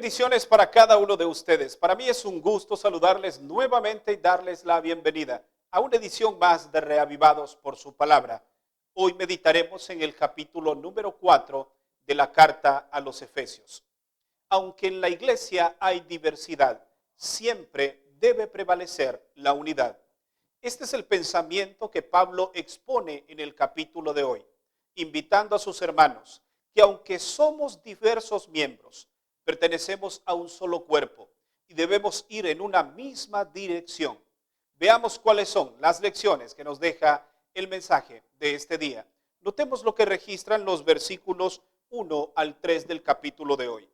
Bendiciones para cada uno de ustedes. Para mí es un gusto saludarles nuevamente y darles la bienvenida a una edición más de Reavivados por su palabra. Hoy meditaremos en el capítulo número 4 de la carta a los Efesios. Aunque en la iglesia hay diversidad, siempre debe prevalecer la unidad. Este es el pensamiento que Pablo expone en el capítulo de hoy, invitando a sus hermanos que aunque somos diversos miembros, pertenecemos a un solo cuerpo y debemos ir en una misma dirección. Veamos cuáles son las lecciones que nos deja el mensaje de este día. Notemos lo que registran los versículos 1 al 3 del capítulo de hoy.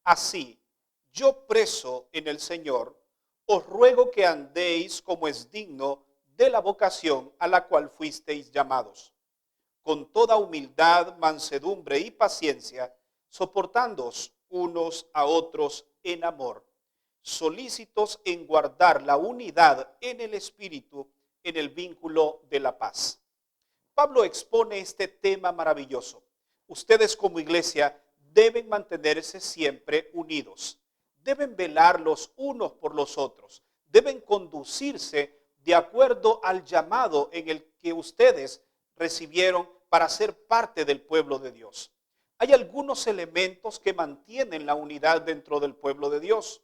Así, yo preso en el Señor, os ruego que andéis como es digno de la vocación a la cual fuisteis llamados, con toda humildad, mansedumbre y paciencia, soportándoos unos a otros en amor, solícitos en guardar la unidad en el espíritu, en el vínculo de la paz. Pablo expone este tema maravilloso. Ustedes como iglesia deben mantenerse siempre unidos, deben velar los unos por los otros, deben conducirse de acuerdo al llamado en el que ustedes recibieron para ser parte del pueblo de Dios. Hay algunos elementos que mantienen la unidad dentro del pueblo de Dios.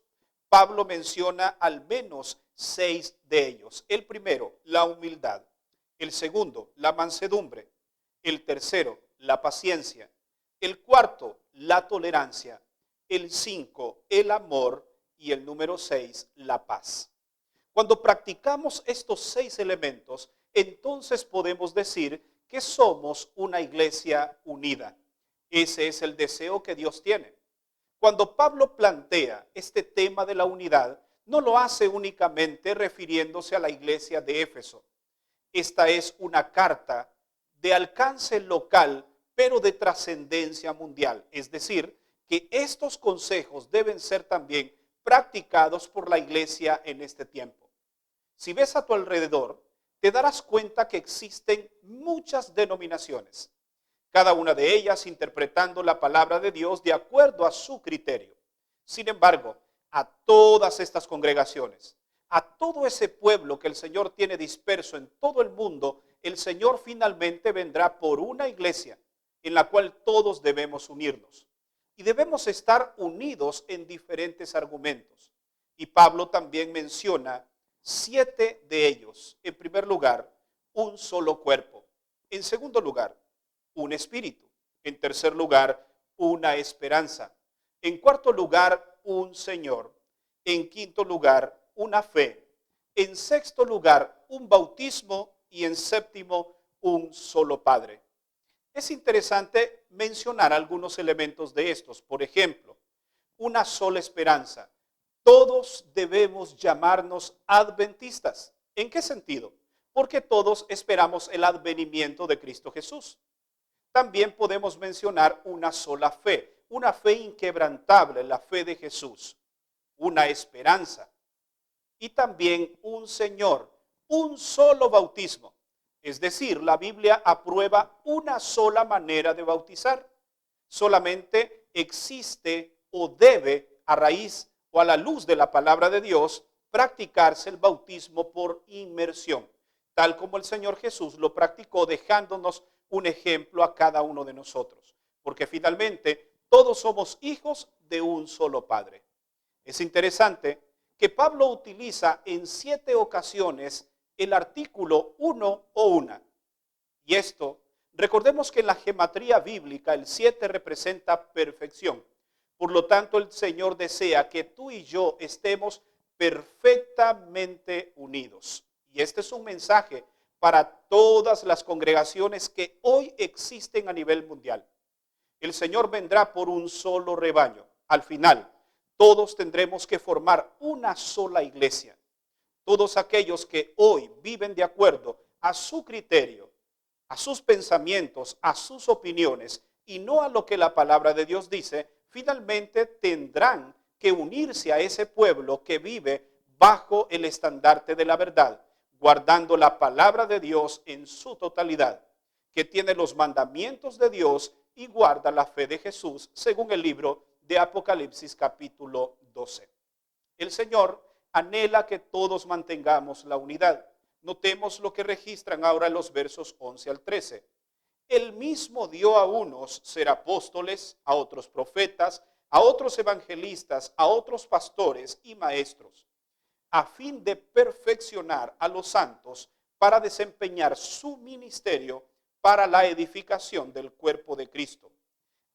Pablo menciona al menos 6 de ellos. El primero, la humildad. El segundo, la mansedumbre. El tercero, la paciencia. El cuarto, la tolerancia. El 5, el amor. Y el número 6, la paz. Cuando practicamos estos 6 elementos, entonces podemos decir que somos una iglesia unida. Ese es el deseo que Dios tiene. Cuando Pablo plantea este tema de la unidad, no lo hace únicamente refiriéndose a la iglesia de Éfeso. Esta es una carta de alcance local, pero de trascendencia mundial. Es decir, que estos consejos deben ser también practicados por la iglesia en este tiempo. Si ves a tu alrededor, te darás cuenta que existen muchas denominaciones, cada una de ellas interpretando la palabra de Dios de acuerdo a su criterio. Sin embargo, a todas estas congregaciones, a todo ese pueblo que el Señor tiene disperso en todo el mundo, el Señor finalmente vendrá por una iglesia en la cual todos debemos unirnos. Y debemos estar unidos en diferentes argumentos. Y Pablo también menciona 7 de ellos. En primer lugar, un solo cuerpo. En segundo lugar, un espíritu. En tercer lugar, una esperanza. En cuarto lugar, un Señor. En quinto lugar, una fe. En sexto lugar, un bautismo. Y en séptimo, un solo Padre. Es interesante mencionar algunos elementos de estos. Por ejemplo, una sola esperanza. Todos debemos llamarnos adventistas. ¿En qué sentido? Porque todos esperamos el advenimiento de Cristo Jesús. También podemos mencionar una sola fe, una fe inquebrantable, la fe de Jesús, una esperanza y también un Señor, un solo bautismo. Es decir, la Biblia aprueba una sola manera de bautizar. Solamente existe o debe, a raíz o a la luz de la palabra de Dios, practicarse el bautismo por inmersión, tal como el Señor Jesús lo practicó, dejándonos un ejemplo a cada uno de nosotros, porque finalmente todos somos hijos de un solo Padre. Es interesante que Pablo utiliza en 7 ocasiones el artículo uno o una. Y esto, recordemos que en la gematría bíblica el 7 representa perfección. Por lo tanto, el Señor desea que tú y yo estemos perfectamente unidos. Y este es un mensaje para todas las congregaciones que hoy existen a nivel mundial. El Señor vendrá por un solo rebaño. Al final, todos tendremos que formar una sola iglesia. Todos aquellos que hoy viven de acuerdo a su criterio, a sus pensamientos, a sus opiniones y no a lo que la palabra de Dios dice, finalmente tendrán que unirse a ese pueblo que vive bajo el estandarte de la verdad, guardando la palabra de Dios en su totalidad, que tiene los mandamientos de Dios y guarda la fe de Jesús, según el libro de Apocalipsis capítulo 12. El Señor anhela que todos mantengamos la unidad. Notemos lo que registran ahora los versos 11 al 13. Él mismo dio a unos ser apóstoles, a otros profetas, a otros evangelistas, a otros pastores y maestros, a fin de perfeccionar a los santos para desempeñar su ministerio para la edificación del cuerpo de Cristo,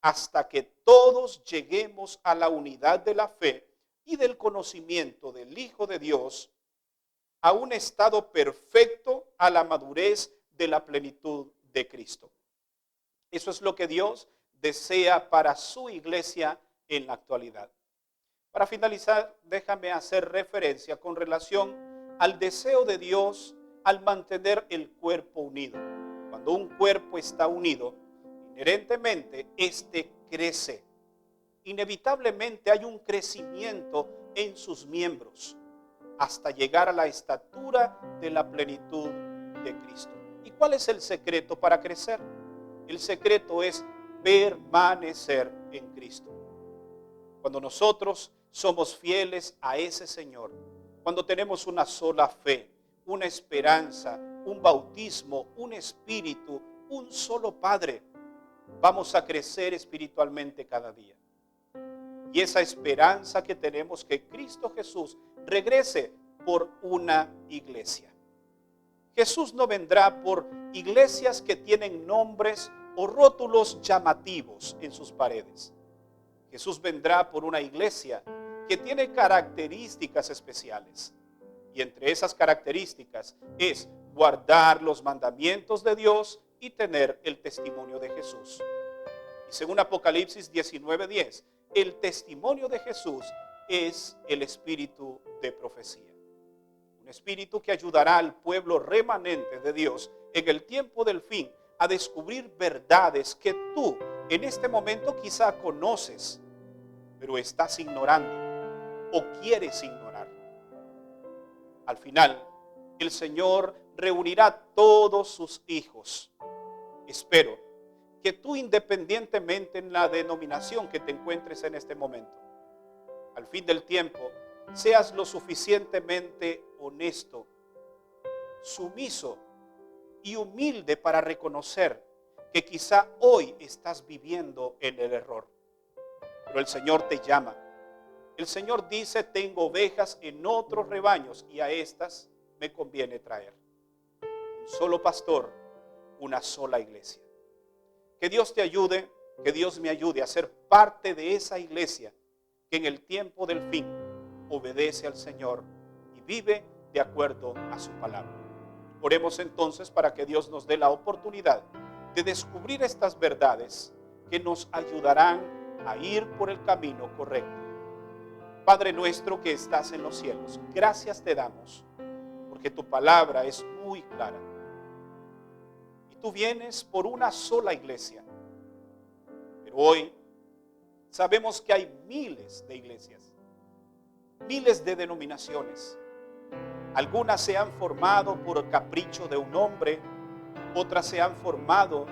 hasta que todos lleguemos a la unidad de la fe y del conocimiento del Hijo de Dios, a un estado perfecto, a la madurez de la plenitud de Cristo. Eso es lo que Dios desea para su iglesia en la actualidad. Para finalizar, déjame hacer referencia con relación al deseo de Dios al mantener el cuerpo unido. Cuando un cuerpo está unido, inherentemente éste crece. Inevitablemente hay un crecimiento en sus miembros hasta llegar a la estatura de la plenitud de Cristo. ¿Y cuál es el secreto para crecer? El secreto es permanecer en Cristo. Cuando nosotros somos fieles a ese Señor, cuando tenemos una sola fe, una esperanza, un bautismo, un espíritu, un solo Padre, vamos a crecer espiritualmente cada día. Y esa esperanza que tenemos que Cristo Jesús regrese por una iglesia. Jesús no vendrá por iglesias que tienen nombres o rótulos llamativos en sus paredes. Jesús vendrá por una iglesia que tiene características especiales. Y entre esas características es guardar los mandamientos de Dios y tener el testimonio de Jesús. Y según Apocalipsis 19:10, el testimonio de Jesús es el espíritu de profecía. Un espíritu que ayudará al pueblo remanente de Dios en el tiempo del fin a descubrir verdades que tú en este momento quizá conoces, pero estás ignorando o quieres ignorar. Al final, el Señor reunirá todos sus hijos. Espero que tú, independientemente en la denominación que te encuentres en este momento, al fin del tiempo, seas lo suficientemente honesto, sumiso y humilde para reconocer que quizá hoy estás viviendo en el error. Pero el Señor te llama. El Señor dice: tengo ovejas en otros rebaños y a estas me conviene traer. Un solo pastor, una sola iglesia. Que Dios te ayude, que Dios me ayude a ser parte de esa iglesia que en el tiempo del fin obedece al Señor y vive de acuerdo a su palabra. Oremos entonces para que Dios nos dé la oportunidad de descubrir estas verdades que nos ayudarán a ir por el camino correcto. Padre nuestro que estás en los cielos, gracias te damos porque tu palabra es muy clara. Y tú vienes por una sola iglesia. Pero hoy sabemos que hay miles de iglesias, miles de denominaciones. Algunas se han formado por capricho de un hombre, otras se han formado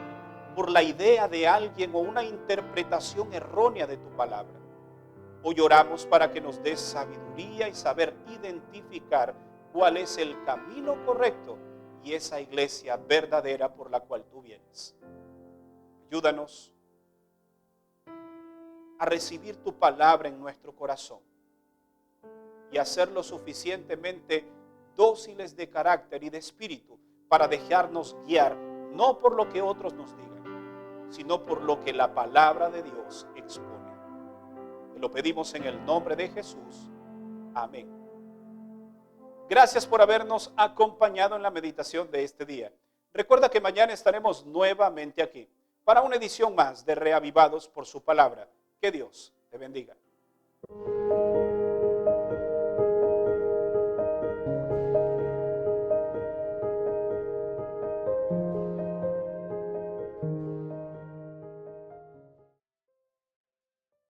por la idea de alguien o una interpretación errónea de tu palabra. Hoy oramos para que nos des sabiduría y saber identificar cuál es el camino correcto y esa iglesia verdadera por la cual tú vienes. Ayúdanos a recibir tu palabra en nuestro corazón y a ser lo suficientemente dóciles de carácter y de espíritu para dejarnos guiar, no por lo que otros nos digan, sino por lo que la palabra de Dios expone. Te lo pedimos en el nombre de Jesús. Amén. Gracias por habernos acompañado en la meditación de este día. Recuerda que mañana estaremos nuevamente aquí para una edición más de Reavivados por su palabra. Que Dios te bendiga.